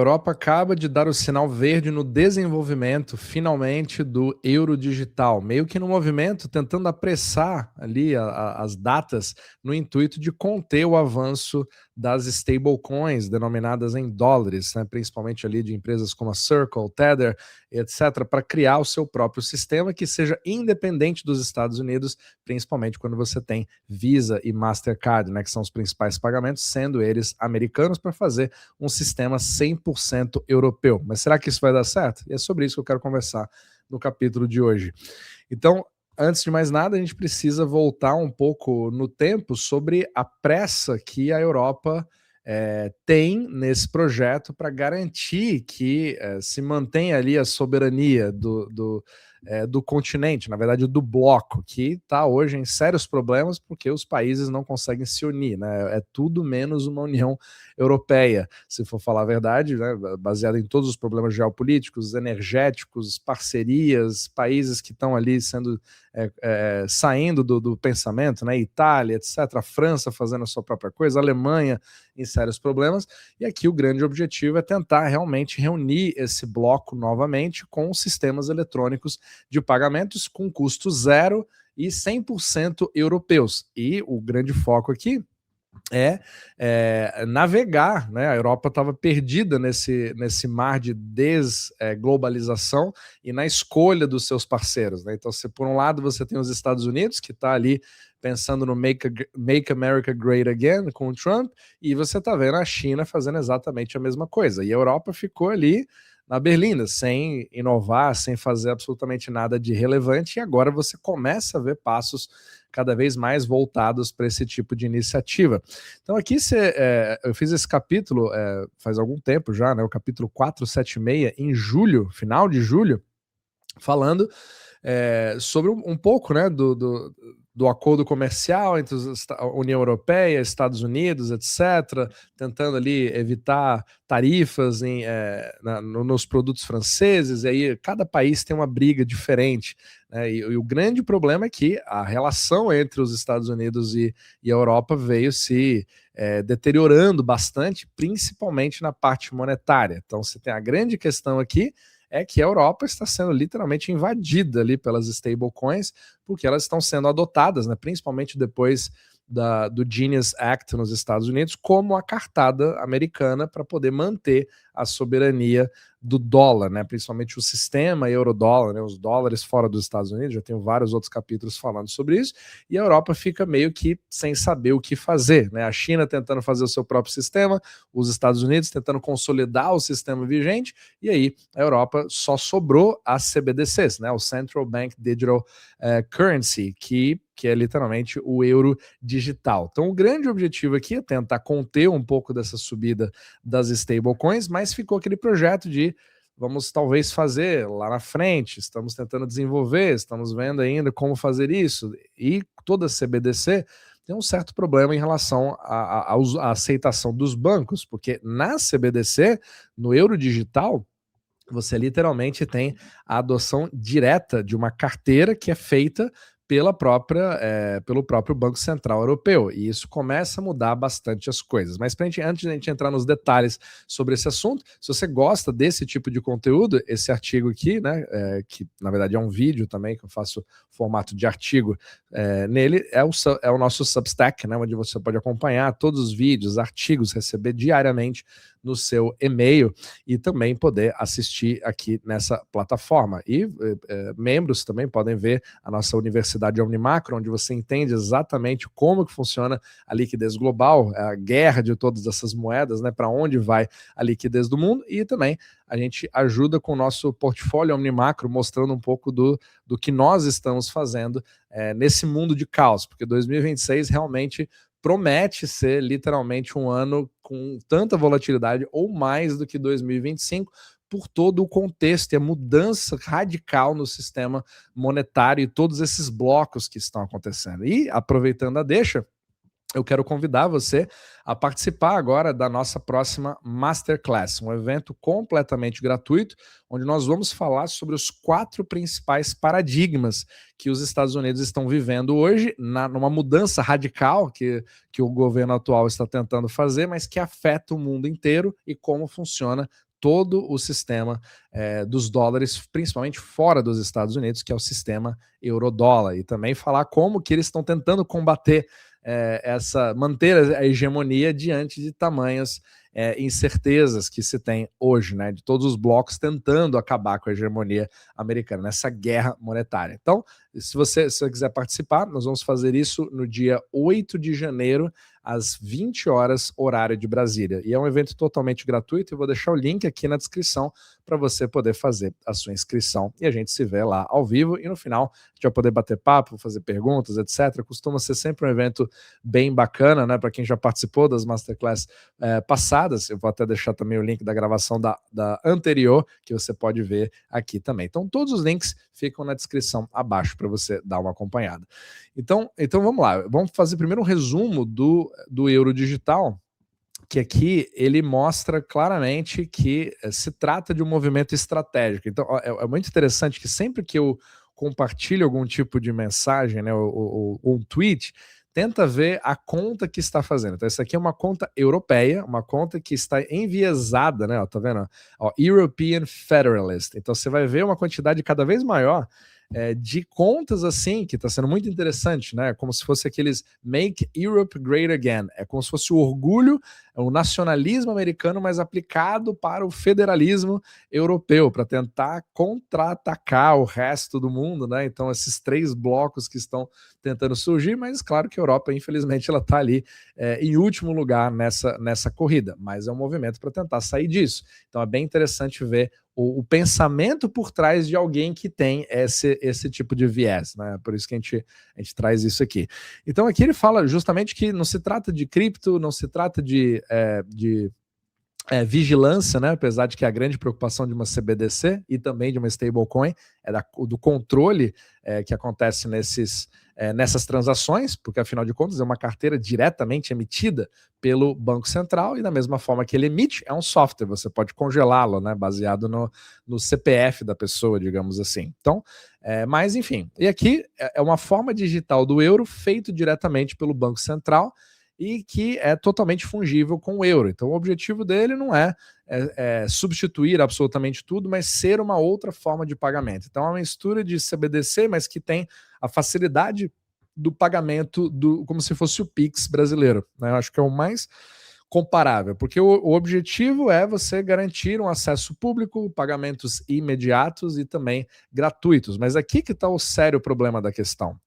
A Europa acaba de dar o sinal verde no desenvolvimento, finalmente, do euro digital, meio que no movimento tentando apressar ali as datas no intuito de conter o avanço das stablecoins denominadas em dólares, né, principalmente ali de empresas como a Circle, Tether, etc., para criar o seu próprio sistema que seja independente dos Estados Unidos, principalmente quando você tem Visa e Mastercard, né, que são os principais pagamentos, sendo eles americanos, para fazer um sistema 100% europeu. Mas será que isso vai dar certo? E é sobre isso que eu quero conversar no capítulo de hoje. Então, antes de mais nada, a gente precisa voltar um pouco no tempo sobre a pressa que a Europa tem nesse projeto para garantir que se mantenha ali a soberania do continente, na verdade do bloco, que está hoje em sérios problemas porque os países não conseguem se unir, né? É tudo menos uma União Europeia, se for falar a verdade, né? Baseada em todos os problemas geopolíticos, energéticos, parcerias, países que estão ali sendo saindo do pensamento, né? Itália, etc., a França fazendo a sua própria coisa, a Alemanha em sérios problemas, e aqui o grande objetivo é tentar realmente reunir esse bloco novamente com sistemas eletrônicos de pagamentos com custo zero e 100% europeus. E o grande foco aqui navegar, né? A Europa estava perdida nesse mar de desglobalização e na escolha dos seus parceiros, né? Então, por um lado, você tem os Estados Unidos, que está ali pensando no Make America Great Again com o Trump, e você está vendo a China fazendo exatamente a mesma coisa. E a Europa ficou ali na berlinda, sem inovar, sem fazer absolutamente nada de relevante, e agora você começa a ver passos cada vez mais voltados para esse tipo de iniciativa. Então aqui eu fiz esse capítulo faz algum tempo já, né, o capítulo 476, em julho, final de julho, falando sobre um pouco, né, do acordo comercial entre a União Europeia, Estados Unidos, etc., tentando ali evitar tarifas nos produtos franceses, e aí cada país tem uma briga diferente, né, e o grande problema é que a relação entre os Estados Unidos e a Europa veio se deteriorando bastante, principalmente na parte monetária. Então você tem a grande questão aqui, é que a Europa está sendo literalmente invadida ali pelas stablecoins, porque elas estão sendo adotadas, né, principalmente depois do Genius Act nos Estados Unidos, como a cartada americana para poder manter a soberania do dólar, né, principalmente o sistema euro-dólar, né, os dólares fora dos Estados Unidos. Já tenho vários outros capítulos falando sobre isso, e a Europa fica meio que sem saber o que fazer, né, a China tentando fazer o seu próprio sistema, os Estados Unidos tentando consolidar o sistema vigente, e aí a Europa só sobrou as CBDCs, né, o Central Bank Digital Currency, que é literalmente o euro digital. Então o grande objetivo aqui é tentar conter um pouco dessa subida das stablecoins, mas ficou aquele projeto de vamos talvez fazer lá na frente, estamos tentando desenvolver, estamos vendo ainda como fazer isso, e toda CBDC tem um certo problema em relação à aceitação dos bancos, porque na CBDC, no euro digital, você literalmente tem a adoção direta de uma carteira que é feita pelo próprio Banco Central Europeu, e isso começa a mudar bastante as coisas. Mas antes de a gente entrar nos detalhes sobre esse assunto, se você gosta desse tipo de conteúdo, esse artigo aqui, né, que na verdade é um vídeo também, que eu faço formato de artigo, nele é o nosso Substack, né, onde você pode acompanhar todos os vídeos, artigos, receber diariamente no seu e-mail e também poder assistir aqui nessa plataforma. E membros também podem ver a nossa Universidade Omnimacro, onde você entende exatamente como que funciona a liquidez global, a guerra de todas essas moedas, né, para onde vai a liquidez do mundo, e também a gente ajuda com o nosso portfólio Omnimacro, mostrando um pouco do que nós estamos fazendo nesse mundo de caos, porque 2026 realmente promete ser literalmente um ano com tanta volatilidade ou mais do que 2025, por todo o contexto e a mudança radical no sistema monetário e todos esses blocos que estão acontecendo. E, aproveitando a deixa, eu quero convidar você a participar agora da nossa próxima Masterclass, um evento completamente gratuito, onde nós vamos falar sobre os 4 principais paradigmas que os Estados Unidos estão vivendo hoje, numa mudança radical que o governo atual está tentando fazer, mas que afeta o mundo inteiro, e como funciona todo o sistema dos dólares, principalmente fora dos Estados Unidos, que é o sistema eurodólar, e também falar como que eles estão tentando combater manter a hegemonia diante de tamanhas incertezas que se tem hoje, né, de todos os blocos tentando acabar com a hegemonia americana, nessa guerra monetária. Então, se você quiser participar, nós vamos fazer isso no dia 8 de janeiro, às 20 horas, horário de Brasília. E é um evento totalmente gratuito, eu vou deixar o link aqui na descrição para você poder fazer a sua inscrição. E a gente se vê lá ao vivo, e no final a gente vai poder bater papo, fazer perguntas, etc. Costuma ser sempre um evento bem bacana, né, para quem já participou das Masterclass passadas. Eu vou até deixar também o link da gravação da anterior, que você pode ver aqui também. Então todos os links ficam na descrição abaixo para você dar uma acompanhada. Então vamos lá, vamos fazer primeiro um resumo do euro digital, que aqui ele mostra claramente que se trata de um movimento estratégico. Então é muito interessante que sempre que eu compartilho algum tipo de mensagem, né, ou um tweet, tenta ver a conta que está fazendo. Então essa aqui é uma conta europeia, uma conta que está enviesada, né? Ó, tá vendo? Ó, European Federalist. Então você vai ver uma quantidade cada vez maior de contas assim, que está sendo muito interessante, né? Como se fosse aqueles Make Europe Great Again. É como se fosse o orgulho, o nacionalismo americano, mas aplicado para o federalismo europeu, para tentar contra-atacar o resto do mundo, né? Então, esses três blocos que estão tentando surgir, mas claro que a Europa, infelizmente, ela está ali em último lugar nessa corrida, mas é um movimento para tentar sair disso. Então, é bem interessante ver o pensamento por trás de alguém que tem esse tipo de viés, né? Por isso que a gente traz isso aqui. Então aqui ele fala justamente que não se trata de cripto, não se trata de vigilância, né? Apesar de que a grande preocupação de uma CBDC e também de uma stablecoin é do controle que acontece nessas transações, porque afinal de contas é uma carteira diretamente emitida pelo Banco Central, e da mesma forma que ele emite, é um software, você pode congelá-lo, né, baseado no CPF da pessoa, digamos assim. Então, mas enfim, e aqui é uma forma digital do euro feito diretamente pelo Banco Central e que é totalmente fungível com o euro. Então o objetivo dele não é substituir absolutamente tudo, mas ser uma outra forma de pagamento. Então é uma mistura de CBDC, mas que tem a facilidade do pagamento como se fosse o Pix brasileiro, né? Eu acho que é o mais comparável, porque o objetivo é você garantir um acesso público, pagamentos imediatos e também gratuitos. Mas aqui que está o sério problema da questão.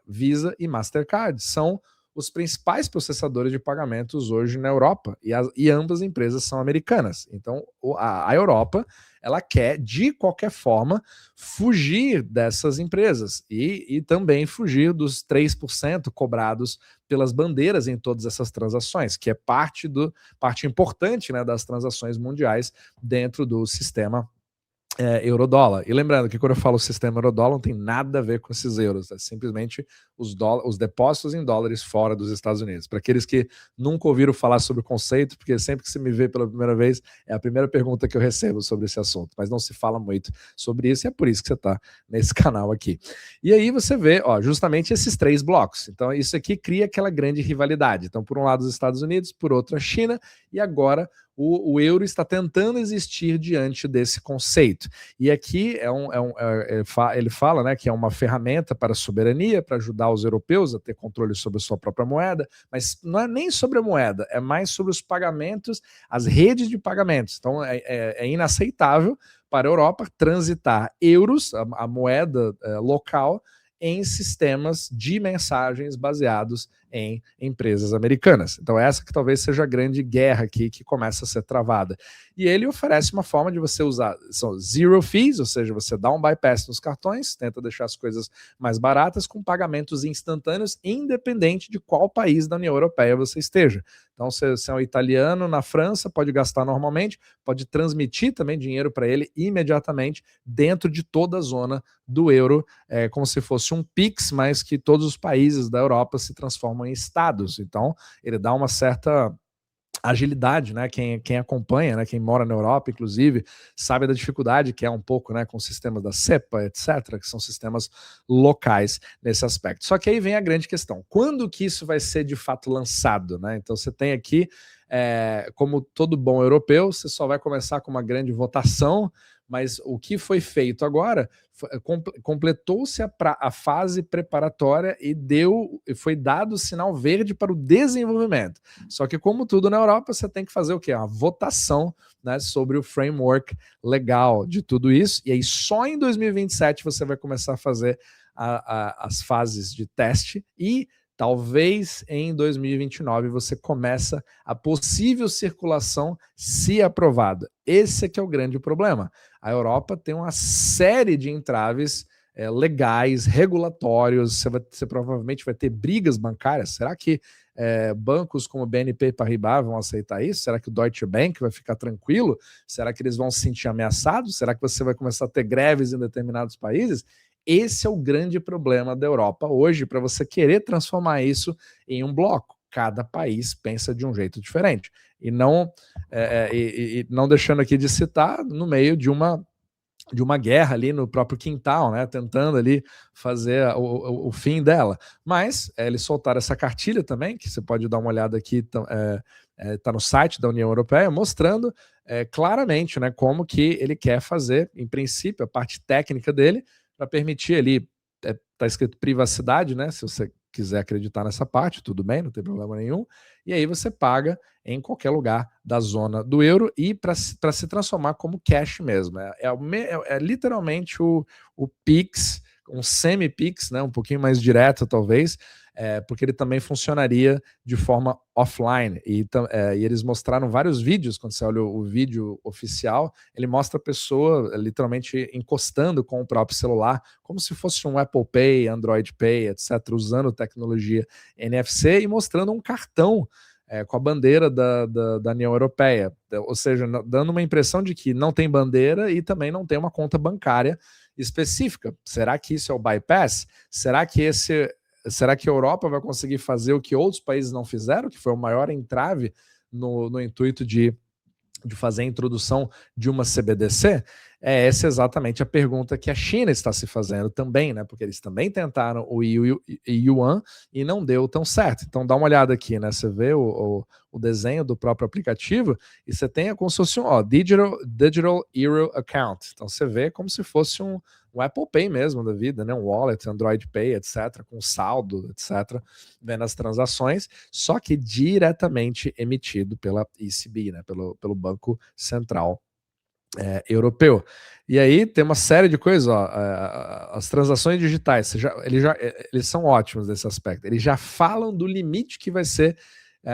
Visa e Mastercard são os principais processadores de pagamentos hoje na Europa, e ambas empresas são americanas. Então a Europa, ela quer de qualquer forma fugir dessas empresas e também fugir dos 3% cobrados pelas bandeiras em todas essas transações, que é parte importante, né, das transações mundiais dentro do sistema eurodólar. E lembrando que quando eu falo sistema eurodólar, não tem nada a ver com esses euros, é simplesmente os depósitos em dólares fora dos Estados Unidos. Para aqueles que nunca ouviram falar sobre o conceito, porque sempre que você me vê pela primeira vez, é a primeira pergunta que eu recebo sobre esse assunto, mas não se fala muito sobre isso, e é por isso que você está nesse canal aqui. E aí você vê, ó, justamente esses três blocos. Então isso aqui cria aquela grande rivalidade. Então, por um lado, os Estados Unidos, por outro, a China, e agora o euro está tentando existir diante desse conceito. E aqui ele fala, né, que é uma ferramenta para a soberania, para ajudar os europeus a ter controle sobre a sua própria moeda, mas não é nem sobre a moeda, é mais sobre os pagamentos, as redes de pagamentos. Então é inaceitável para a Europa transitar euros, a moeda local, em sistemas de mensagens baseados em empresas americanas. Então essa que talvez seja a grande guerra aqui que começa a ser travada. E ele oferece uma forma de você usar, são zero fees, ou seja, você dá um bypass nos cartões, tenta deixar as coisas mais baratas com pagamentos instantâneos, independente de qual país da União Europeia você esteja. Então, se é um italiano na França, pode gastar normalmente, pode transmitir também dinheiro para ele imediatamente dentro de toda a zona do euro, como se fosse um Pix, mas que todos os países da Europa se transformam em estados. Então, ele dá uma certa agilidade, né? Quem acompanha, né? Quem mora na Europa, inclusive, sabe da dificuldade que é um pouco, né, com sistemas da CEPA, etc., que são sistemas locais nesse aspecto. Só que aí vem a grande questão: quando que isso vai ser de fato lançado, né? Então você tem aqui como todo bom europeu, você só vai começar com uma grande votação, mas o que foi feito agora, completou-se a fase preparatória e foi dado o sinal verde para o desenvolvimento. Só que, como tudo na Europa, você tem que fazer o quê? Uma votação, né, sobre o framework legal de tudo isso, e aí só em 2027 você vai começar a fazer as fases de teste, e talvez em 2029 você começa a possível circulação, se aprovada. Esse é que é o grande problema. A Europa tem uma série de entraves legais, regulatórios, você provavelmente vai ter brigas bancárias. Será que bancos como BNP Paribas vão aceitar isso? Será que o Deutsche Bank vai ficar tranquilo? Será que eles vão se sentir ameaçados? Será que você vai começar a ter greves em determinados países? Esse é o grande problema da Europa hoje, para você querer transformar isso em um bloco. Cada país pensa de um jeito diferente. E não, não deixando aqui de citar, no meio de uma guerra ali no próprio quintal, né, tentando ali fazer o fim dela. Mas eles soltaram essa cartilha também, que você pode dar uma olhada aqui, tá no site da União Europeia, mostrando claramente, né, como que ele quer fazer, em princípio, a parte técnica dele, para permitir ali, tá escrito privacidade, né, se você quiser acreditar nessa parte, tudo bem, não tem problema nenhum, e aí você paga em qualquer lugar da zona do euro e para se transformar como cash mesmo. É literalmente o Pix, um semi-Pix, né, um pouquinho mais direto talvez, porque ele também funcionaria de forma offline. E eles mostraram vários vídeos, quando você olha o vídeo oficial, ele mostra a pessoa literalmente encostando com o próprio celular, como se fosse um Apple Pay, Android Pay, etc., usando tecnologia NFC e mostrando um cartão com a bandeira da União Europeia, ou seja, dando uma impressão de que não tem bandeira e também não tem uma conta bancária específica. Será que isso é o bypass? Será que a Europa vai conseguir fazer o que outros países não fizeram, que foi o maior entrave no intuito de fazer a introdução de uma CBDC? Essa é exatamente a pergunta que a China está se fazendo também, né? Porque eles também tentaram o Yuan e não deu tão certo. Então dá uma olhada aqui, né? Você vê o desenho do próprio aplicativo e você tem como se fosse Digital Euro Account. Então você vê como se fosse um Apple Pay mesmo da vida, né? Um wallet, Android Pay, etc., com saldo, etc., vendo as transações, só que diretamente emitido pela ECB, né? Pelo Banco Central Europeu. E aí tem uma série de coisas, ó, as transações digitais, eles são ótimos nesse aspecto. Eles já falam do limite que vai ser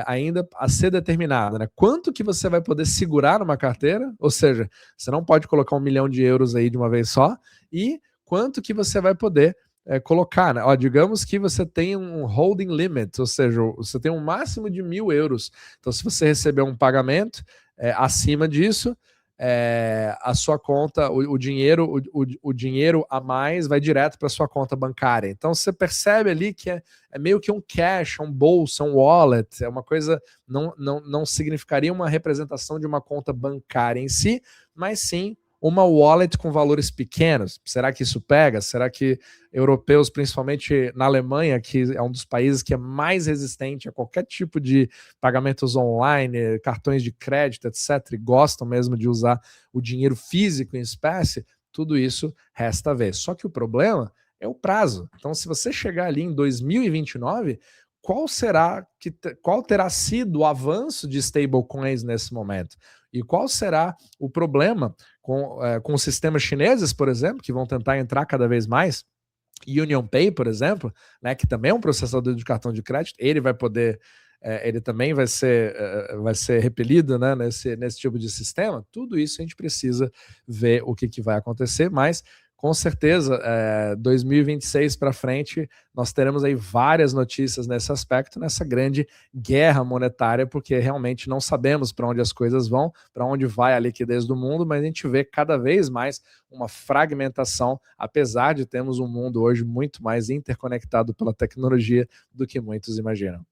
ainda a ser determinado, né? Quanto que você vai poder segurar numa carteira, ou seja, você não pode colocar 1 milhão de euros aí de uma vez só, e quanto que você vai poder colocar, né? Ó, digamos que você tem um holding limit, ou seja, você tem um máximo de 1.000 euros. Então, se você receber um pagamento acima disso, a sua conta, o dinheiro a mais vai direto para sua conta bancária. Então você percebe ali que é meio que um cash, um bolsa, um wallet, é uma coisa, não significaria uma representação de uma conta bancária em si, mas sim uma wallet com valores pequenos. Será que isso pega? Será que europeus, principalmente na Alemanha, que é um dos países que é mais resistente a qualquer tipo de pagamentos online, cartões de crédito, etc., e gostam mesmo de usar o dinheiro físico em espécie, tudo isso resta ver. Só que o problema é o prazo. Então, se você chegar ali em 2029, qual terá sido o avanço de stablecoins nesse momento? E qual será o problema com os sistemas chineses, por exemplo, que vão tentar entrar cada vez mais? Union Pay, por exemplo, né, que também é um processador de cartão de crédito, ele vai poder, ele também vai ser repelido, né, nesse tipo de sistema. Tudo isso a gente precisa ver o que vai acontecer, mas com certeza, 2026 para frente, nós teremos aí várias notícias nesse aspecto, nessa grande guerra monetária, porque realmente não sabemos para onde as coisas vão, para onde vai a liquidez do mundo, mas a gente vê cada vez mais uma fragmentação, apesar de termos um mundo hoje muito mais interconectado pela tecnologia do que muitos imaginam.